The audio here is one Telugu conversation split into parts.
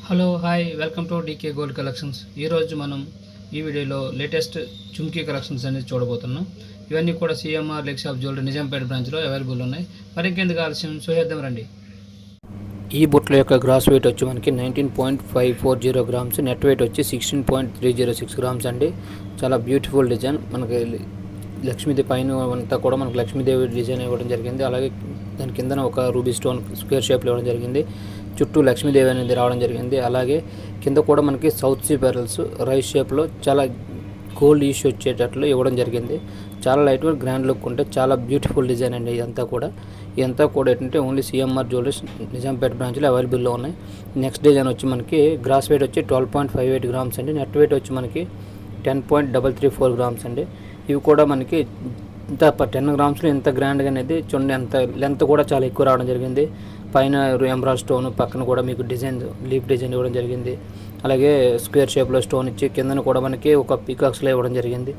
Hello hi welcome to DK gold collections. ఈరోజు మనం ఈ వీడియోలో లేటెస్ట్ చుమ్కీ కలెక్షన్స్ అనేది చూడబోతున్నాం. ఇవన్నీ కూడా CMR leg shop jewellery Nizampet బ్రాంచ్లో అవైలబుల్ ఉన్నాయి. మరి ఇంకెందుకు ఆలస్యం చూసేద్దాం రండి. ఈ బుట్ల యొక్క గ్రాస్ వెయిట్ వచ్చి మనకి 19.540 గ్రామ్స్, నెట్ వెయిట్ వచ్చి 16.306 గ్రామ్స్ అండి. చాలా బ్యూటిఫుల్ డిజైన్. మనకి లక్ష్మీదేవి పైన అంతా కూడా మనకి లక్ష్మీదేవి డిజైన్ ఇవ్వడం జరిగింది. అలాగే దాని కింద ఒక రూబీ స్టోన్ స్క్వేర్ షేప్లో ఇవ్వడం జరిగింది. చుట్టూ లక్ష్మీదేవి అనేది రావడం జరిగింది. అలాగే కింద కూడా మనకి సౌత్ సీ పెరల్స్ రైస్ షేప్లో చాలా గోల్డ్ ఇష్యూ వచ్చేటట్లు ఇవ్వడం జరిగింది. చాలా లైట్ వెయిట్ గ్రాండ్ లుక్ ఉంటే చాలా బ్యూటిఫుల్ డిజైన్ అండి. ఇదంతా కూడా ఏంటంటే ఓన్లీ సిఎంఆర్ జ్యువెలరీస్ నిజాంపేట బ్రాంచ్లో అవైలబుల్లో ఉన్నాయి. నెక్స్ట్ డిజైన్ వచ్చి మనకి గ్రాస్ వెయిట్ వచ్చి 12.58 గ్రామ్స్ అండి. నెట్ వెయిట్ వచ్చి మనకి 10.334 గ్రామ్స్ అండి. ఇవి కూడా మనకి ఇంత 10 గ్రామ్స్లో ఇంత గ్రాండ్గా అనేది చూడండి. అంత లెంత్ కూడా చాలా ఎక్కువ రావడం జరిగింది. పైన ఎంబ్రాయిడరీ స్టోన్, పక్కన కూడా మీకు డిజైన్ లీఫ్ డిజైన్ ఇవ్వడం జరిగింది. అలాగే స్క్వేర్ షేప్లో స్టోన్ ఇచ్చి కిందన కూడా మనకి ఒక పీకాక్స్లో ఇవ్వడం జరిగింది.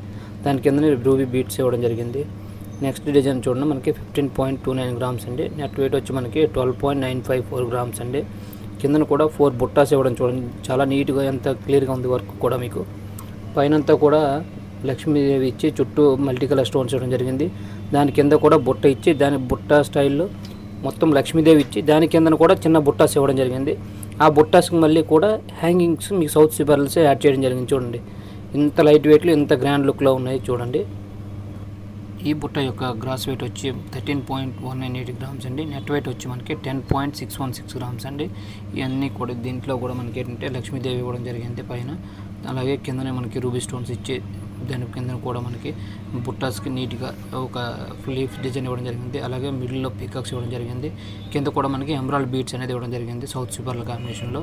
దాని కింద రూబీ బీట్స్ ఇవ్వడం జరిగింది. నెక్స్ట్ డిజైన్ చూడండి మనకి 15.29 గ్రామ్స్ అండి. నెట్ వెయిట్ వచ్చి మనకి 12.954 గ్రామ్స్ అండి. కిందన కూడా 4 బుట్టాస్ ఇవ్వడం చూడండి. చాలా నీట్గా ఎంత క్లియర్గా ఉంది వర్క్ కూడా. మీకు పైనంతా కూడా లక్ష్మీదేవి ఇచ్చి చుట్టూ మల్టీ కలర్ స్టోన్స్ ఇవ్వడం జరిగింది. దాని కింద కూడా బుట్ట ఇచ్చి దాని బుట్ట స్టైల్లో మొత్తం లక్ష్మీదేవి ఇచ్చి దాని కిందన కూడా చిన్న బుట్టాస్ ఇవ్వడం జరిగింది. ఆ బుట్టాస్కి మళ్ళీ కూడా హ్యాంగింగ్స్ మీకు సౌత్ సీ పెరల్స్ యాడ్ చేయడం జరిగింది. చూడండి ఇంత లైట్ వెయిట్లో ఇంత గ్రాండ్ లుక్లో ఉన్నాయి చూడండి. ఈ బుట్ట యొక్క గ్రాస్ వెయిట్ వచ్చి 13.198 గ్రామ్స్ అండి. నెట్ వెయిట్ వచ్చి మనకి 10.616 గ్రామ్స్ అండి. ఇవన్నీ కూడా దీంట్లో కూడా మనకి ఏంటంటే లక్ష్మీదేవి ఇవ్వడం జరిగింది పైన. అలాగే కిందనే మనకి రూబీ స్టోన్స్ ఇచ్చి దాని కింద కూడా మనకి బుట్టాస్కి నీట్గా ఒక లీఫ్ డిజైన్ ఇవ్వడం జరిగింది. అలాగే మిడిల్లో పీకాక్స్ ఇవ్వడం జరిగింది. కింద కూడా మనకి ఎమరాల్డ్ బీట్స్ అనేది ఇవ్వడం జరిగింది. సౌత్ సీ పెరల్ కాంబినేషన్లో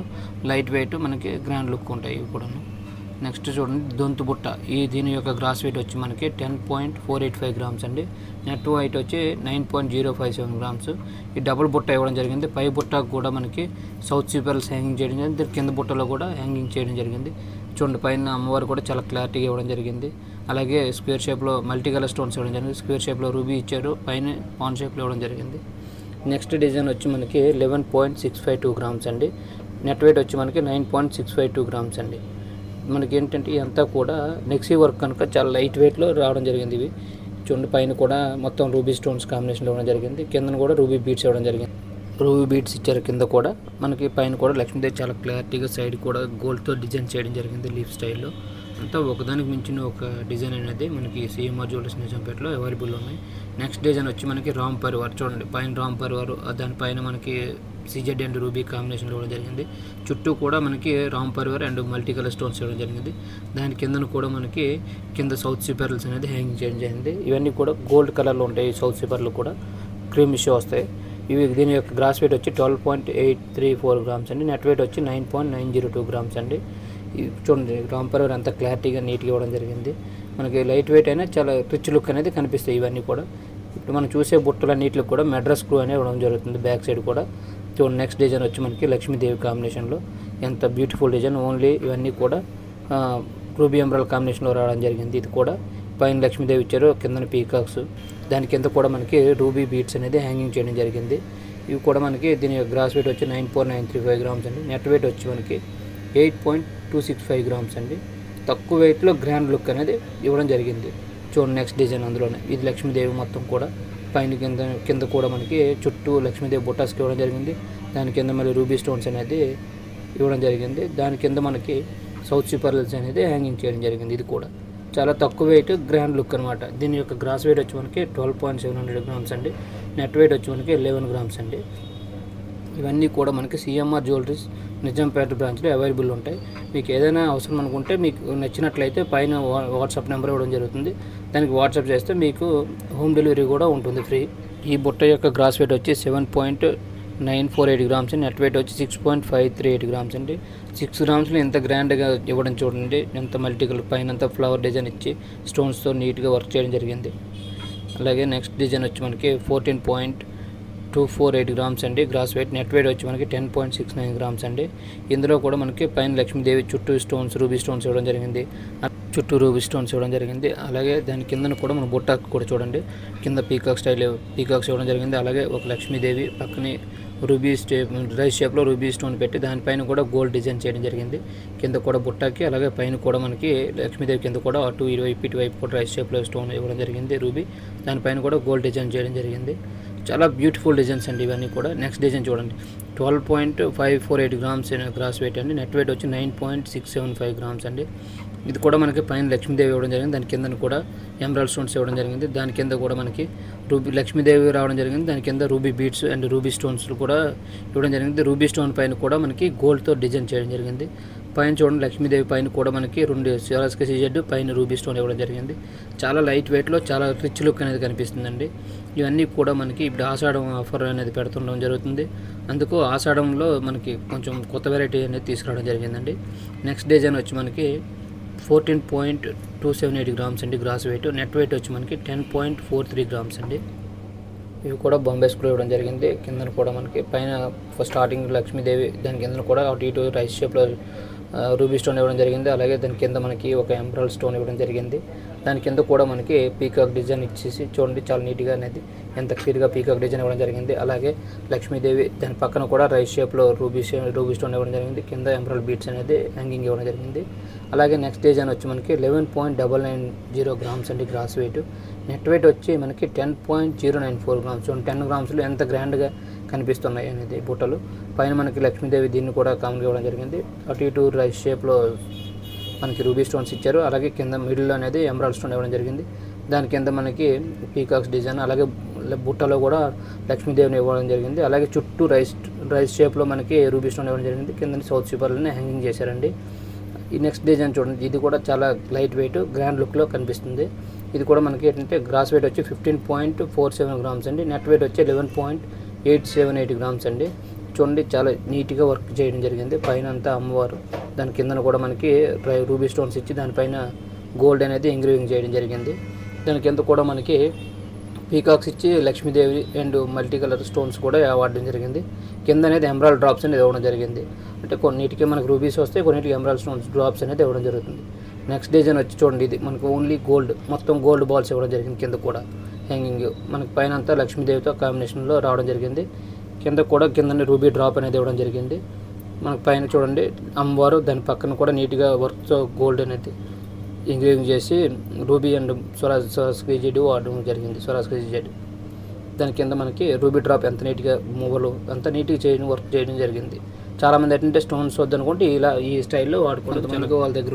లైట్ వెయిట్ మనకి గ్రాండ్ లుక్ ఉంటాయి ఇవి కూడాను. నెక్స్ట్ చూడండి దొంతు బుట్ట. దీని యొక్క గ్రాస్ వెయిట్ వచ్చి మనకి 10.485 గ్రామ్స్ అండి. నెట్ వెయిట్ వచ్చి 9.057 గ్రామ్స్. ఈ డబుల్ బుట్ట ఇవ్వడం జరిగింది. పై బుట్ట కూడా మనకి సౌత్ సీ పెరల్స్ హ్యాంగింగ్ చేయడం జరిగింది. కింద బుట్టలో కూడా హ్యాంగింగ్ చేయడం జరిగింది. చూడండి పైన అమ్మవారు కూడా చాలా క్లారిటీగా ఇవ్వడం జరిగింది. అలాగే స్క్వేర్ షేప్లో మల్టీ కలర్ స్టోన్స్ ఇవ్వడం జరిగింది. స్క్వేర్ షేప్లో రూబీ ఇచ్చారు, పైన పాన్ షేప్లో ఇవ్వడం జరిగింది. నెక్స్ట్ డిజైన్ వచ్చి మనకి 11.652 గ్రామ్స్ అండి. నెట్ వెయిట్ వచ్చి మనకి 9.652 గ్రామ్స్ అండి. మనకి ఏంటంటే ఇదంతా కూడా నెక్సీ వర్క్ కనుక చాలా లైట్ వెయిట్లో రావడం జరిగింది. ఇవి చూడండి పైన కూడా మొత్తం రూబీ స్టోన్స్ కాంబినేషన్లో ఇవ్వడం జరిగింది. కింద కూడా రూబీ బీట్స్ ఇవ్వడం జరిగింది. రూబీ బీట్స్ ఇచ్చారు కింద కూడా. మనకి పైన కూడా లక్ష్మీదేవి చాలా క్లారిటీగా సైడ్ కూడా గోల్డ్తో డిజైన్ చేయడం జరిగింది లీఫ్ స్టైల్లో. అంతా ఒకదానికి మించిన ఒక డిజైన్ అనేది మనకి సిఎంఆర్ జ్యువెలర్స్ నిజాంపేటలో అవైలబుల్ ఉన్నాయి. నెక్స్ట్ డిజైన్ వచ్చి మనకి రామ్ పరివార్. చూడండి పైన రామ్ పరివార్, దానిపైన మనకి సిజెడ్ అండ్ రూబీ కాంబినేషన్లో ఇవ్వడం జరిగింది. చుట్టూ కూడా మనకి Ram Parivar and multi colour stones ఇవ్వడం జరిగింది. దాని కిందను కూడా మనకి కింద సౌత్ సీ పెరల్స్ అనేది హ్యాంగింగ్ చేయడం జరిగింది. ఇవన్నీ కూడా గోల్డ్ కలర్లో ఉంటాయి. సౌత్ సీ పెరల్ కూడా క్రీమ్ ఇష్యూ వస్తాయి. దీని యొక్క గ్రాస్ వెయిట్ వచ్చి 12.834 గ్రామ్స్ అండి. నెట్ వెయిట్ వచ్చి 9.902 గ్రామ్స్ అండి. చూడండి రామ్ పరివార్ అంతా క్లారిటీగా నీట్గా ఇవ్వడం జరిగింది. మనకి లైట్ వెయిట్ అయినా చాలా రిచ్ లుక్ అనేది కనిపిస్తాయి ఇవన్నీ కూడా. ఇప్పుడు మనం చూసే బుట్టలన్నిటికి కూడా మెడ్రాస్ స్క్రూ అనేది ఇవ్వడం జరుగుతుంది బ్యాక్ సైడ్ కూడా. చూడండి నెక్స్ట్ డిజైన్ వచ్చి మనకి లక్ష్మీదేవి కాంబినేషన్లో ఎంత బ్యూటిఫుల్ డిజైన్. ఓన్లీ ఇవన్నీ కూడా రూబీ ఎంబ్రాయిడరీ కాంబినేషన్లో రావడం జరిగింది. ఇది కూడా పైన లక్ష్మీదేవి ఇచ్చారు, కింద పీకాక్స్, దాని కింద కూడా మనకి రూబీ బీట్స్ అనేది హ్యాంగింగ్ చేయడం జరిగింది. ఇవి కూడా మనకి దీని గ్రాస్ వెయిట్ వచ్చి 9.935 గ్రామ్స్ అండి. నెట్ వెయిట్ వచ్చి మనకి 8.265 గ్రామ్స్ అండి. తక్కువ వెయిట్లో గ్రాండ్ లుక్ అనేది ఇవ్వడం జరిగింది. చూడండి నెక్స్ట్ డిజైన్ అందులోనే. ఇది లక్ష్మీదేవి మొత్తం కూడా పైన కింద కూడా మనకి చుట్టూ లక్ష్మీదేవి బుట్టాస్కి ఇవ్వడం జరిగింది. దాని కింద మళ్ళీ రూబీ స్టోన్స్ అనేది ఇవ్వడం జరిగింది. దాని కింద మనకి సౌత్ సీ పెరల్స్ అనేది హ్యాంగింగ్ చేయడం జరిగింది. ఇది కూడా చాలా తక్కువ వెయిట్ గ్రాండ్ లుక్ అనమాట. దీని యొక్క గ్రాస్ వెయిట్ వచ్చి మనకి 12.700 గ్రామ్స్ అండి. నెట్ వెయిట్ వచ్చి మనకి 11 గ్రామ్స్ అండి. ఇవన్నీ కూడా మనకి సిఎంఆర్ జ్యువెలరీస్ నిజాంపేట బ్రాంచ్లో అవైలబుల్ ఉంటాయి. మీకు ఏదైనా అవసరం అనుకుంటే మీకు నచ్చినట్లయితే పైన వాట్సాప్ నెంబర్ ఇవ్వడం జరుగుతుంది. దానికి వాట్సాప్ చేస్తే మీకు హోమ్ డెలివరీ కూడా ఉంటుంది ఫ్రీ. ఈ బుట్ట యొక్క గ్రాస్ వెయిట్ వచ్చి 7.948 గ్రామ్స్ అండి. నెట్ వెయిట్ వచ్చి 6.538 గ్రామ్స్ అండి. 6 గ్రామ్స్లో ఎంత గ్రాండ్గా ఇవ్వడం చూడండి. ఎంత మల్టీ కలర్ పైన అంతా ఫ్లవర్ డిజైన్ ఇచ్చి స్టోన్స్తో నీట్గా వర్క్ చేయడం జరిగింది. అలాగే నెక్స్ట్ డిజైన్ వచ్చి మనకి 14.248 గ్రామ్స్ అండి గ్రాస్ వెయిట్. నెట్ వెయిట్ వచ్చి మనకి 10.69 గ్రామ్స్ అండి. ఇందులో కూడా మనకి పైన లక్ష్మీదేవి చుట్టూ స్టోన్స్ రూబీ స్టోన్స్ ఇవ్వడం జరిగింది. చుట్టూ రూబీ స్టోన్స్ ఇవ్వడం జరిగింది. అలాగే దాని కింద కూడా మన బుట్ట కూడా చూడండి కింద పీకాక్ స్టైల్ పీకాక్స్ ఇవ్వడం జరిగింది. అలాగే ఒక లక్ష్మీదేవి పక్కనే రూబీ రైస్ షేప్లో రూబీ స్టోన్ పెట్టి దానిపైన కూడా గోల్డ్ డిజైన్ చేయడం జరిగింది. కింద కూడా బుట్టకి, అలాగే పైన కూడా మనకి లక్ష్మీదేవి కింద కూడా అటు ఇటువైపు కూడా రైస్ షేప్లో స్టోన్ ఇవ్వడం జరిగింది రూబీ. దానిపైన కూడా గోల్డ్ డిజైన్ చేయడం జరిగింది. చాలా బ్యూటిఫుల్ డిజైన్స్ అండి ఇవన్నీ కూడా. నెక్స్ట్ డిజైన్ చూడండి, 12.548 గ్రామ్స్ గ్రాస్ వెయిట్ అండి. నెట్ వెయిట్ వచ్చి 9.675 గ్రామ్స్ అండి. ఇది కూడా మనకి పైన లక్ష్మీదేవి ఇవ్వడం జరిగింది, దాని కింద కూడా ఎమరాల్డ్ స్టోన్స్ ఇవ్వడం జరిగింది. దాని కింద కూడా మనకి లక్ష్మీదేవి రావడం జరిగింది, దాని కింద ruby beads and ruby stones కూడా ఇవ్వడం జరిగింది. రూబీ స్టోన్ పైన కూడా మనకి గోల్డ్తో డిజైన్ చేయడం జరిగింది. పైన చూడండి, లక్ష్మీదేవి పైన కూడా మనకి 2 స్వరాజ్కి సిజెడ్ పైన రూబీ స్టోన్ ఇవ్వడం జరిగింది. చాలా లైట్ వెయిట్లో చాలా రిచ్ లుక్ అనేది కనిపిస్తుందండి. ఇవన్నీ కూడా మనకి ఇప్పుడు ఆషాఢం ఆఫర్ అనేది పెడుతుండడం జరుగుతుంది. అందుకు ఆషాఢంలో మనకి కొంచెం కొత్త వెరైటీ అనేది తీసుకురావడం జరిగిందండి. నెక్స్ట్ డిజైన్ వచ్చి మనకి 14.278 గ్రామ్స్ అండి గ్రాస్ వెయిట్. నెట్ వెయిట్ వచ్చి మనకి 10.43 గ్రామ్స్ అండి. ఇవి కూడా బాంబే స్క్రూ ఇవ్వడం జరిగింది. కింద కూడా మనకి పైన స్టార్టింగ్ లక్ష్మీదేవి, దాని కింద కూడా అటు ఇటు రైస్ షేప్లో రూబీ స్టోన్ ఇవ్వడం జరిగింది. అలాగే దాని కింద మనకి ఒక ఎమరాల్డ్ స్టోన్ ఇవ్వడం జరిగింది. దాని కింద కూడా మనకి పీకాక్ డిజైన్ ఇచ్చేసి చూడండి, చాలా నీట్గా అనేది ఎంత క్లియర్గా పీకాక్ డిజైన్ ఇవ్వడం జరిగింది. అలాగే లక్ష్మీదేవి దాని పక్కన కూడా రైస్ షేప్లో రూబీ స్టోన్ ఇవ్వడం జరిగింది. కింద ఎమరాల్డ్ బీట్స్ అనేది హ్యాంగింగ్ ఇవ్వడం జరిగింది. అలాగే నెక్స్ట్ డిజైన్ వచ్చి మనకి 11.990 గ్రామ్స్ అండి గ్రాస్ వెయిట్. నెట్ వెయిట్ వచ్చి మనకి 10.094 గ్రామ్స్. 10 గ్రామ్స్లో ఎంత గ్రాండ్గా కనిపిస్తున్నాయి అనేది బుట్టలు. పైన మనకి లక్ష్మీదేవి దీన్ని కూడా కామన్గా ఇవ్వడం జరిగింది. అటు ఇటు రైస్ షేప్లో మనకి రూబీ స్టోన్స్ ఇచ్చారు. అలాగే కింద మిడిల్ అనేది ఎమరాల్డ్ స్టోన్ ఇవ్వడం జరిగింది. దాని కింద మనకి పీకాక్స్ డిజైన్, అలాగే బుట్టలో కూడా లక్ష్మీదేవిని ఇవ్వడం జరిగింది. అలాగే చుట్టూ రైస్ షేప్లో మనకి రూబీ స్టోన్ ఇవ్వడం జరిగింది. కింద సౌత్ సూపర్లోనే హ్యాంగింగ్ చేశారండి. ఈ నెక్స్ట్ డిజైన్ చూడండి, ఇది కూడా చాలా లైట్ వెయిట్ గ్రాండ్ లుక్లో కనిపిస్తుంది. ఇది కూడా మనకి ఏంటంటే గ్రాస్ వెయిట్ వచ్చి 15.47 గ్రామ్స్ అండి. నెట్ వెయిట్ వచ్చి 11.878 గ్రామ్స్ అండి. చూడండి, చాలా నీట్గా వర్క్ చేయడం జరిగింది. పైన అంతా అమ్మవారు, దాని కిందన కూడా మనకి రూబీ స్టోన్స్ ఇచ్చి దానిపైన గోల్డ్ అనేది ఎంగ్రేవింగ్ చేయడం జరిగింది. దాని కింద కూడా మనకి పీకాక్స్ ఇచ్చి Lakshmidevi and multi colour stones కూడా వాడడం జరిగింది. కింద అనేది ఎమరాల్డ్ డ్రాప్స్ అనేది ఇవ్వడం జరిగింది. అంటే కొన్నిటికి మనకి రూబీస్ వస్తాయి, కొన్నిటికి ఎమరాల్డ్ స్టోన్స్ డ్రాప్స్ అనేది ఇవ్వడం జరుగుతుంది. నెక్స్ట్ డిజైన్ వచ్చి చూడండి, ఇది మనకు ఓన్లీ గోల్డ్, మొత్తం గోల్డ్ బాల్స్ ఇవ్వడం జరిగింది. కింద కూడా హ్యాంగింగ్ మనకి పైన అంతా లక్ష్మీదేవితో కాంబినేషన్లో రావడం జరిగింది. కింద కూడా కింద రూబీ డ్రాప్ అనేది ఇవ్వడం జరిగింది. మనకు పైన చూడండి అమ్మవారు, దాని పక్కన కూడా నీట్గా వర్క్తో గోల్డ్ అనేది ఎంగ్రేవింగ్ చేసి రూబీ అండ్ స్వరాజ్కి జెడ్ వాడడం జరిగింది. స్వరాజ్కి జెడ్ దాని కింద మనకి రూబీ డ్రాప్ ఎంత నీట్గా మూవలు అంత నీట్గా చేయడం వర్క్ చేయడం జరిగింది. చాలామంది ఏంటంటే స్టోన్స్ వద్దనుకుంటే ఇలా ఈ స్టైల్లో వాడుకుంటారు. మనకు వాళ్ళ దగ్గర